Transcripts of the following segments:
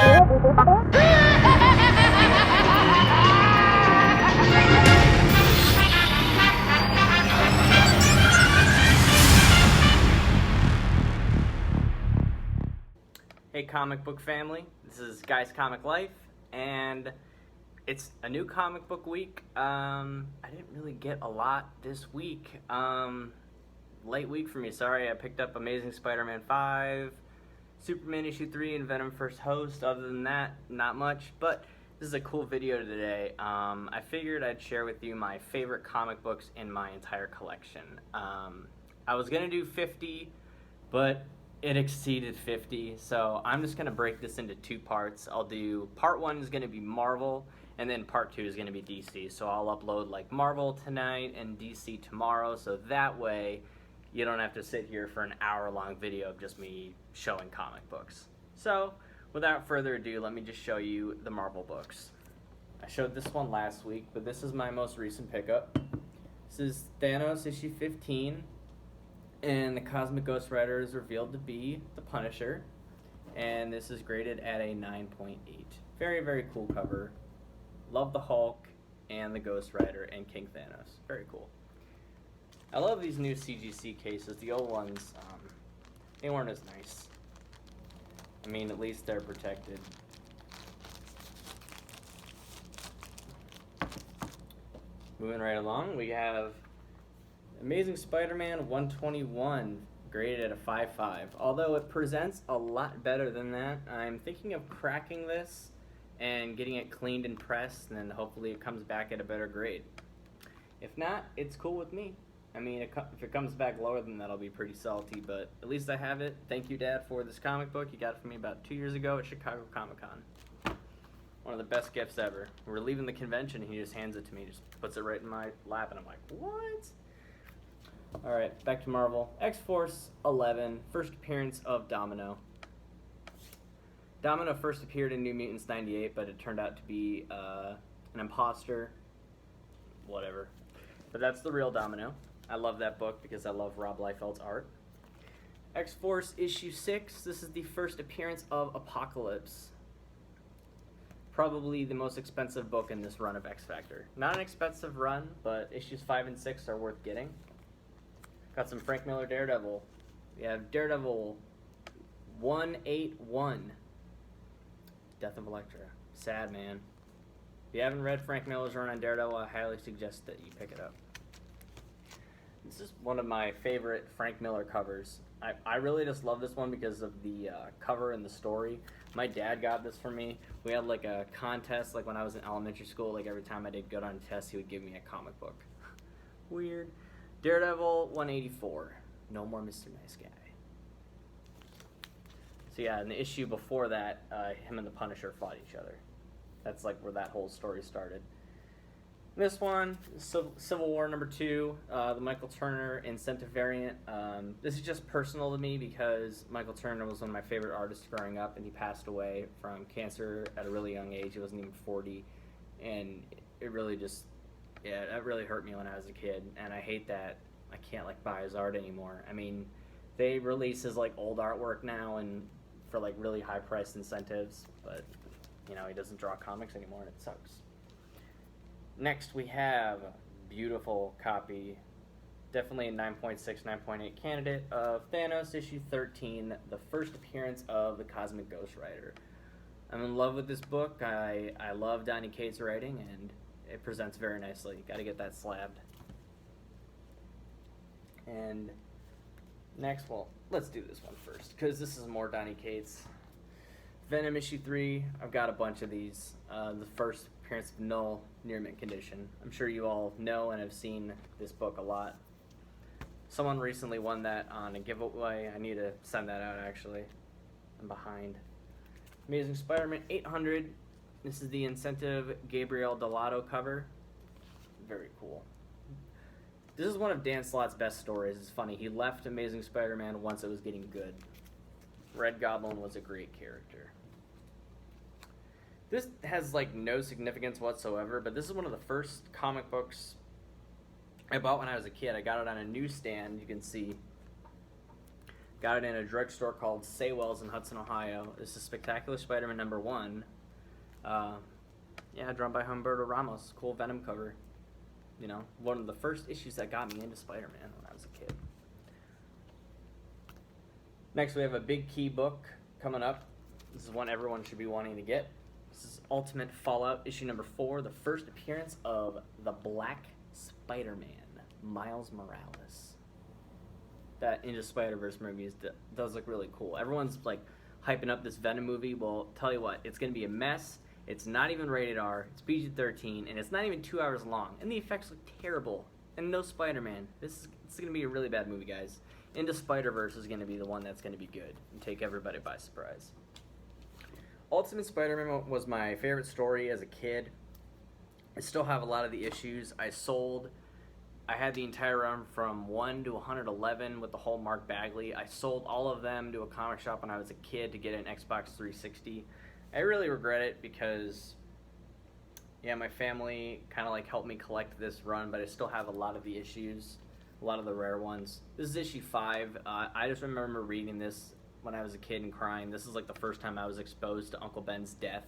Hey comic book family, this is Guy's Comic Life, and it's a new comic book week. I didn't really get a lot this week. Late week for me, sorry. I picked up Amazing Spider-Man 5, Superman issue 3, and Venom First Host. Other than that, not much, but this is a cool video today. I figured I'd share with you my favorite comic books in my entire collection. I was gonna do 50, but it exceeded 50, so I'm just going to break this into two parts. I'll do part 1 is going to be Marvel, and then part 2 is going to be DC. So I'll upload like Marvel tonight and DC tomorrow, so that way you don't have to sit here for an hour-long video of just me showing comic books. So without further ado, let me just show you the Marvel books. I showed this one last week, but this is my most recent pickup. This is Thanos issue 15. And the Cosmic Ghost Rider is revealed to be the Punisher, and this is graded at a 9.8. Very, very cool cover. Love the Hulk and the Ghost Rider and King Thanos. Very cool. I love these new CGC cases. The old ones, they weren't as nice. I mean, at least they're protected. Moving right along, we have Amazing Spider-Man 121, graded at a 5.5. Although it presents a lot better than that, I'm thinking of cracking this and getting it cleaned and pressed, and then hopefully it comes back at a better grade. If not, it's cool with me. I mean, if it comes back lower than that, I'll be pretty salty, but at least I have it. Thank you, Dad, for this comic book. You got it for me about 2 years ago at Chicago Comic-Con. One of the best gifts ever. We're leaving the convention, and he just hands it to me, just puts it right in my lap, and I'm like, what? Alright, back to Marvel. X-Force 11, first appearance of Domino. Domino first appeared in New Mutants 98, but it turned out to be an imposter. Whatever. But that's the real Domino. I love that book because I love Rob Liefeld's art. X-Force issue 6, this is the first appearance of Apocalypse. Probably the most expensive book in this run of X-Factor. Not an expensive run, but issues 5 and 6 are worth getting. Got some Frank Miller Daredevil. We have Daredevil 181. Death of Elektra. Sad, man. If you haven't read Frank Miller's run on Daredevil, I highly suggest that you pick it up. This is one of my favorite Frank Miller covers. I really just love this one because of the cover and the story. My dad got this for me. We had like a contest, like when I was in elementary school, like every time I did good on a test, he would give me a comic book. Weird. Daredevil 184. No more Mr. Nice Guy. So yeah, in the issue before that, him and the Punisher fought each other. That's like where that whole story started. This one, Civil War number 2, the Michael Turner incentive variant. This is just personal to me because Michael Turner was one of my favorite artists growing up, and he passed away from cancer at a really young age. He wasn't even 40, and it really just, yeah, that really hurt me when I was a kid, and I hate that I can't like buy his art anymore. I mean, they release his like old artwork now and for like really high priced incentives, but you know, he doesn't draw comics anymore and it sucks. Next we have a beautiful copy, definitely a 9.6, 9.8 candidate of Thanos issue 13, the first appearance of the Cosmic Ghost Rider. I'm in love with this book. I love Donny Cates' writing, and it presents very nicely. Got to get that slabbed. And next, well, let's do this one first, because this is more Donny Cates. Venom issue 3, I've got a bunch of these. The first appearance of Null, near mint condition. I'm sure you all know and have seen this book a lot. Someone recently won that on a giveaway. I need to send that out, actually. I'm behind. Amazing Spider-Man 800. This is the incentive Gabriel Delato cover. Very cool. This is one of Dan Slott's best stories. It's funny. He left Amazing Spider-Man once it was getting good. Red Goblin was a great character. This has like no significance whatsoever, but this is one of the first comic books I bought when I was a kid. I got it on a newsstand, you can see. Got it in a drugstore called Saywell's in Hudson, Ohio. This is Spectacular Spider-Man #1. Yeah, drawn by Humberto Ramos. Cool Venom cover. You know, one of the first issues that got me into Spider-Man when I was a kid. Next, we have a big key book coming up. This is one everyone should be wanting to get. This is Ultimate Fallout, issue #4, the first appearance of the Black Spider-Man, Miles Morales. That Into Spider-Verse movie does look really cool. Everyone's like hyping up this Venom movie. Well, tell you what, it's going to be a mess. It's not even rated R. It's PG-13, and it's not even 2 hours long. And the effects look terrible. And no Spider-Man. It's going to be a really bad movie, guys. Into Spider-Verse is going to be the one that's going to be good and take everybody by surprise. Ultimate Spider-Man was my favorite story as a kid. I still have a lot of the issues. I had the entire run from 1 to 111 with the whole Mark Bagley. I sold all of them to a comic shop when I was a kid to get an Xbox 360. I really regret it because, yeah, my family kind of like helped me collect this run, but I still have a lot of the issues, a lot of the rare ones. This is issue 5. I just remember reading this when I was a kid and crying. This is like the first time I was exposed to Uncle Ben's death,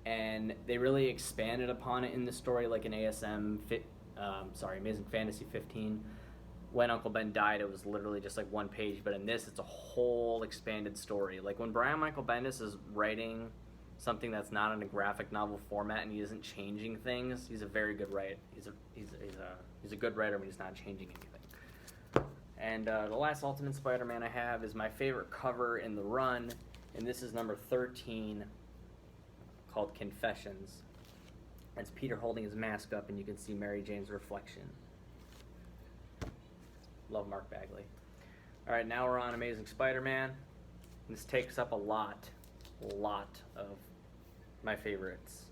and they really expanded upon it in the story, like in Amazing Fantasy 15. When Uncle Ben died, it was literally just like one page, but in this, it's a whole expanded story. Like when Brian Michael Bendis is writing something that's not in a graphic novel format and he isn't changing things, he's a very good writer. He's a good writer when he's not changing anything. And the last Ultimate Spider-Man I have is my favorite cover in the run, and this is number 13, called Confessions. It's Peter holding his mask up, and you can see Mary Jane's reflection. Love Mark Bagley. All right, now we're on Amazing Spider-Man. This takes up a lot of my favorites.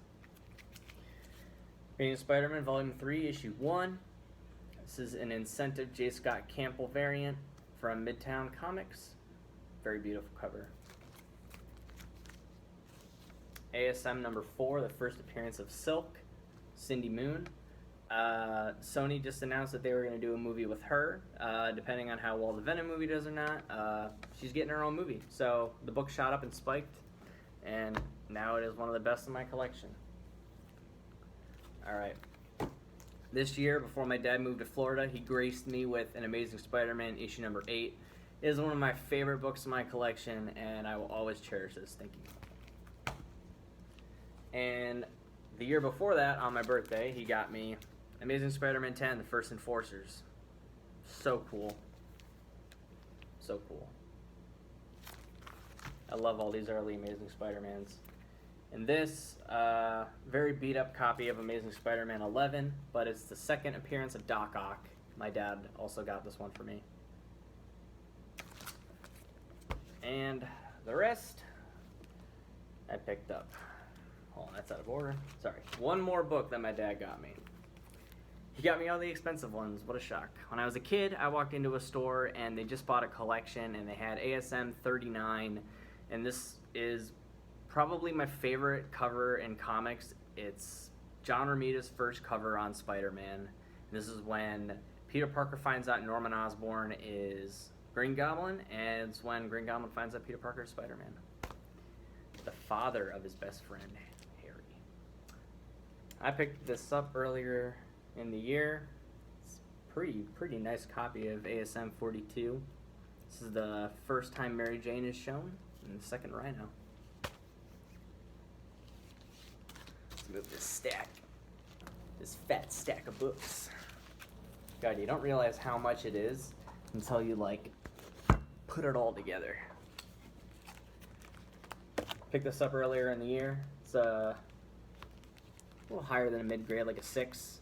Amazing Spider-Man Volume 3, Issue 1. This is an Incentive J. Scott Campbell variant from Midtown Comics. Very beautiful cover. ASM #4, the first appearance of Silk, Cindy Moon. Sony just announced that they were going to do a movie with her. Depending on how well the Venom movie does or not, she's getting her own movie. So the book shot up and spiked, and now it is one of the best in my collection. Alright. This year, before my dad moved to Florida, he graced me with an Amazing Spider-Man issue #8. It is one of my favorite books in my collection, and I will always cherish this. Thank you. And the year before that, on my birthday, he got me Amazing Spider-Man 10, The First Enforcers. So cool. So cool. I love all these early Amazing Spider-Mans. And this, very beat-up copy of Amazing Spider-Man 11, but it's the second appearance of Doc Ock. My dad also got this one for me. And the rest, I picked up. Hold on, that's out of order. Sorry. One more book that my dad got me. He got me all the expensive ones. What a shock. When I was a kid, I walked into a store and they just bought a collection and they had ASM 39, and this is probably my favorite cover in comics. It's John Romita's first cover on Spider-Man. This is when Peter Parker finds out Norman Osborn is Green Goblin, and it's when Green Goblin finds out Peter Parker is Spider-Man. The father of his best friend, Harry. I picked this up earlier in the year. It's pretty nice copy of ASM 42. This is the first time Mary Jane is shown, and the second Rhino. Let's move this fat stack of books. God, you don't realize how much it is until you like put it all together. Picked this up earlier in the year. It's a little higher than a mid-grade, like a 6.0.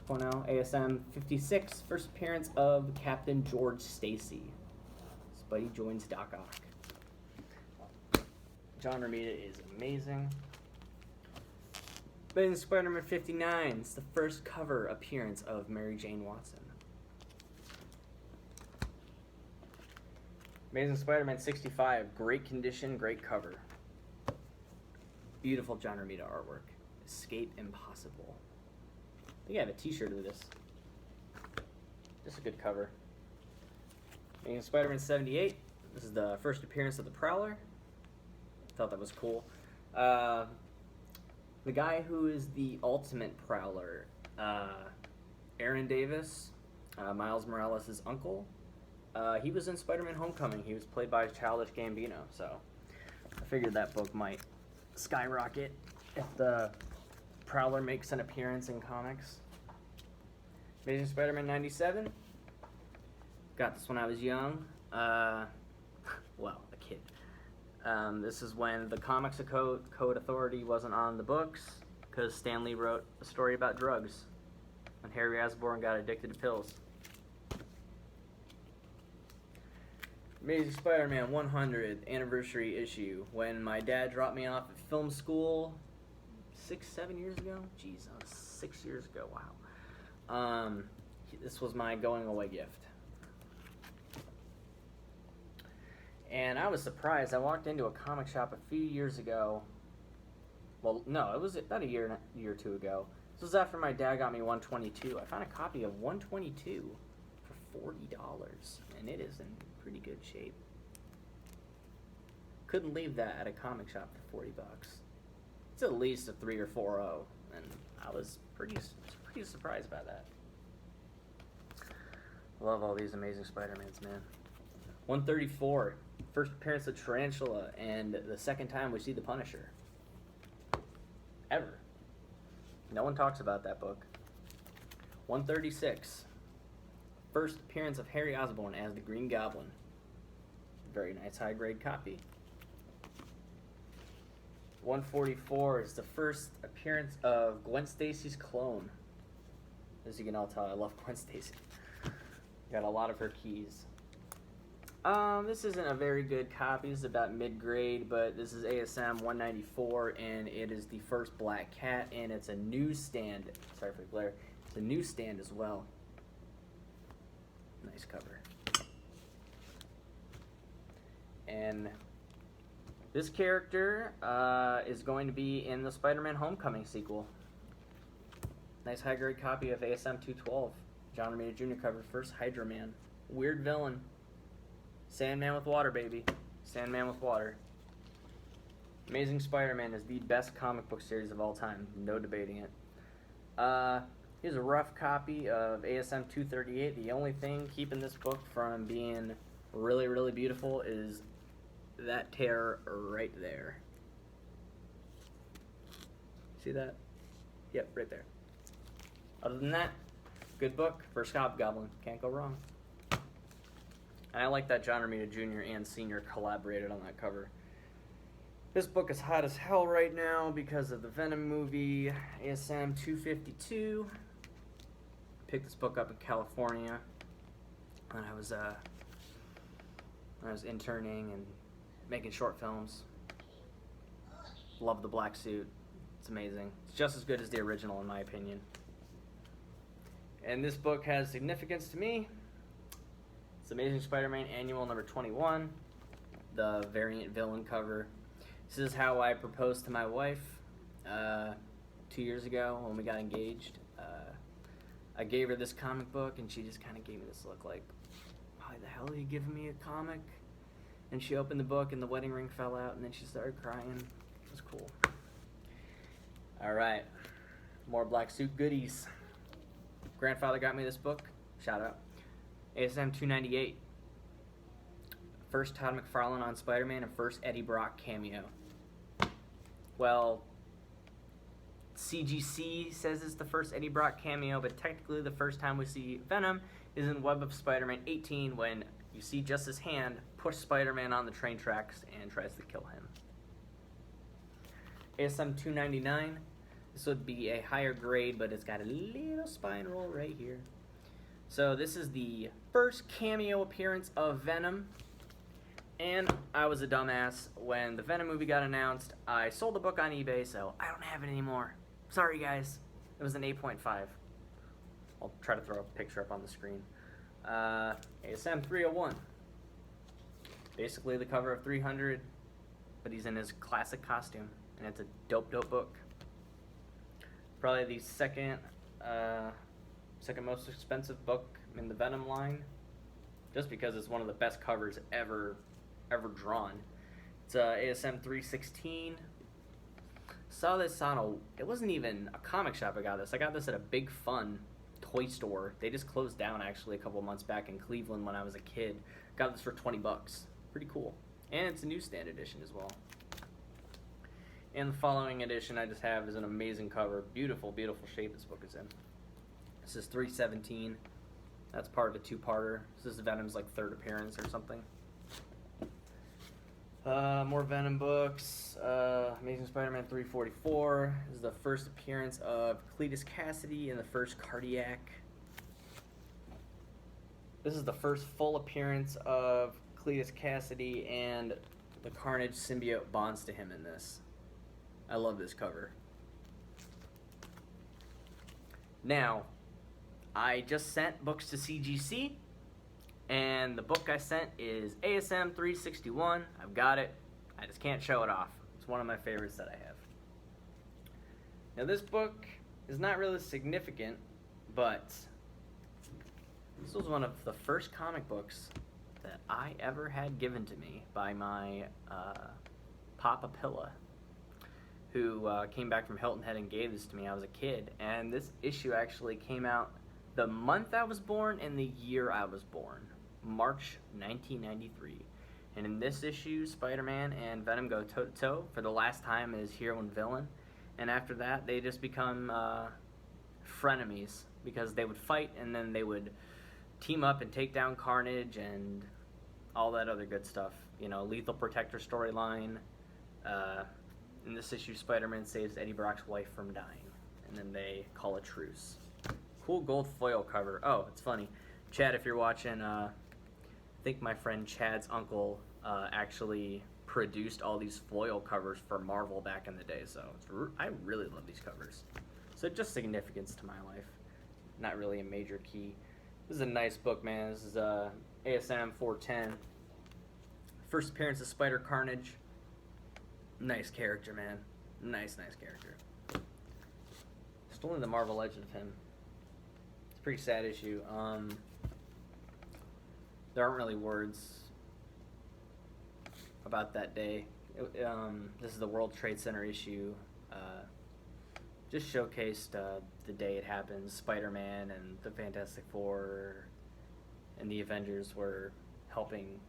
ASM 56, first appearance of Captain George Stacy. Spidey joins Doc Ock. John Romita is amazing. Amazing Spider-Man 59, it's the first cover appearance of Mary Jane Watson. Amazing Spider-Man 65, great condition, great cover. Beautiful John Romita artwork. Escape Impossible. I think I have a t-shirt of this. Just a good cover. Amazing Spider-Man 78, This is the first appearance of the Prowler. Thought that was cool. The guy who is the ultimate Prowler, Aaron Davis, Miles Morales' uncle. He was in Spider-Man Homecoming. He was played by Childish Gambino, so I figured that book might skyrocket if the Prowler makes an appearance in comics. Amazing Spider-Man 97. Got this when I was young. Well, a kid. This is when the Comics Code Authority wasn't on the books because Stan Lee wrote a story about drugs when Harry Osborn got addicted to pills. Amazing Spider-Man 100th anniversary issue. When my dad dropped me off at film school 7 years ago? Jeez, that was 6 years ago. Wow. This was my going away gift. And I was surprised. I walked into a comic shop a few years ago. Well, no, it was about a year or two ago. This was after my dad got me 122. I found a copy of 122 for $40, and it is in pretty good shape. Couldn't leave that at a comic shop for $40. It's at least a 3 or 4.0, and I was pretty surprised by that. Love all these Amazing Spider-Mans, man. 134, first appearance of Tarantula, and the second time we see the Punisher. Ever. No one talks about that book. 136, first appearance of Harry Osborn as the Green Goblin. Very nice high-grade copy. 144 is the first appearance of Gwen Stacy's clone. As you can all tell, I love Gwen Stacy. Got a lot of her keys. This isn't a very good copy. This is about mid-grade, but this is ASM 194, and it is the first Black Cat, and it's a newsstand. Sorry for the glare. It's a newsstand as well. Nice cover. And this character is going to be in the Spider-Man Homecoming sequel. Nice high-grade copy of ASM 212. John Romita Jr. cover, first Hydra Man. Weird villain. Sandman with water, baby. Sandman with water. Amazing Spider-Man is the best comic book series of all time. No debating it. Here's a rough copy of ASM 238. The only thing keeping this book from being really, really beautiful is that tear right there. See that? Yep, right there. Other than that, good book. First Hobgoblin. Can't go wrong. And I like that John Romita Jr. and Sr. collaborated on that cover. This book is hot as hell right now because of the Venom movie, ASM 252. Picked this book up in California when I was interning and making short films. Love the black suit. It's amazing. It's just as good as the original in my opinion. And this book has significance to me. It's Amazing Spider-Man Annual number 21, the variant villain cover. This is how I proposed to my wife 2 years ago when we got engaged. I gave her this comic book, and she just kind of gave me this look like, why the hell are you giving me a comic? And she opened the book, and the wedding ring fell out, and then she started crying. It was cool. All right, more black suit goodies. Grandfather got me this book. Shout out. ASM 298. First Todd McFarlane on Spider-Man and first Eddie Brock cameo. Well, CGC says it's the first Eddie Brock cameo, but technically the first time we see Venom is in Web of Spider-Man 18 when you see just his hand push Spider-Man on the train tracks and tries to kill him. ASM 299. This would be a higher grade, but it's got a little spine roll right here. So this is the first cameo appearance of Venom. And I was a dumbass. When the Venom movie got announced, I sold the book on eBay, so I don't have it anymore. Sorry, guys. It was an 8.5. I'll try to throw a picture up on the screen. ASM 301. Basically the cover of 300, but he's in his classic costume, and it's a dope, dope book. Probably the second most expensive book in the Venom line, just because it's one of the best covers ever ever drawn. It's ASM 316. Saw this on it wasn't even a comic shop I got this. I got this at a Big Fun toy store. They just closed down actually a couple months back in Cleveland when I was a kid. Got this for 20 bucks. Pretty cool. And it's a newsstand edition as well. And the following edition I just have is an amazing cover. Beautiful, beautiful shape this book is in. This is 317. That's part of a two-parter. This is Venom's like third appearance or something. More Venom books. Amazing Spider-Man 344. This is the first appearance of Cletus Cassidy in the first Cardiac. This is the first full appearance of Cletus Cassidy, and the Carnage symbiote bonds to him in this. I love this cover. Now, I just sent books to CGC, and the book I sent is ASM 361. I've got it. I just can't show it off. It's one of my favorites that I have. Now, this book is not really significant, but this was one of the first comic books that I ever had given to me by my Papa Pilla, who came back from Hilton Head and gave this to me. I was a kid, and this issue actually came out the month I was born and the year I was born, March 1993. And in this issue, Spider-Man and Venom go toe-to-toe for the last time as hero and villain. And after that, they just become frenemies, because they would fight and then they would team up and take down Carnage and all that other good stuff. You know, Lethal Protector storyline. In this issue, Spider-Man saves Eddie Brock's wife from dying, and then they call a truce. Cool gold foil cover. Oh, it's funny. Chad, if you're watching, I think my friend Chad's uncle actually produced all these foil covers for Marvel back in the day, so I really love these covers. So just significance to my life. Not really a major key. This is a nice book, man. This is ASM 410. First appearance of Spider-Carnage. Nice character, man. Nice character. Still in the Marvel Legend of him. It's a pretty sad issue. There aren't really words about that day. This is the World Trade Center issue. Just showcased the day it happened. Spider-Man and the Fantastic Four and the Avengers were helping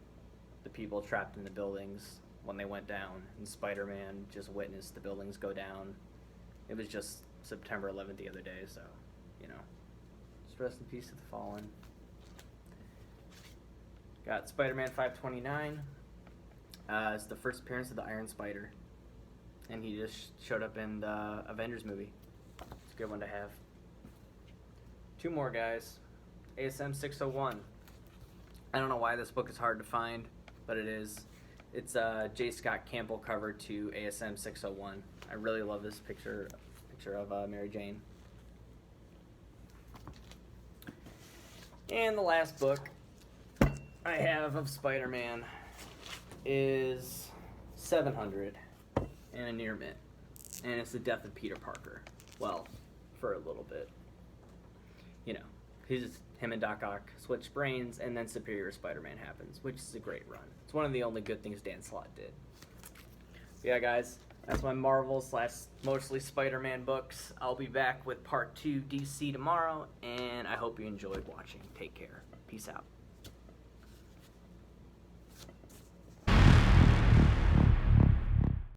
the people trapped in the buildings when they went down, and Spider-Man just witnessed the buildings go down. It was just September 11th the other day, so, you know, just rest in peace to the fallen. Got Spider-Man 529. It's the first appearance of the Iron Spider, and he just showed up in the Avengers movie. It's a good one to have. Two more guys. ASM 601. I don't know why this book is hard to find, but it is. It's J. Scott Campbell cover to ASM 601. I really love this picture of Mary Jane. And the last book I have of Spider-Man is 700 and a near mint. And it's the death of Peter Parker. Well, for a little bit. You know, him and Doc Ock switch brains, and then Superior Spider-Man happens, which is a great run. It's one of the only good things Dan Slott did. Yeah, guys, that's my Marvel / mostly Spider-Man books. I'll be back with part 2 DC tomorrow, and I hope you enjoyed watching. Take care. Peace out.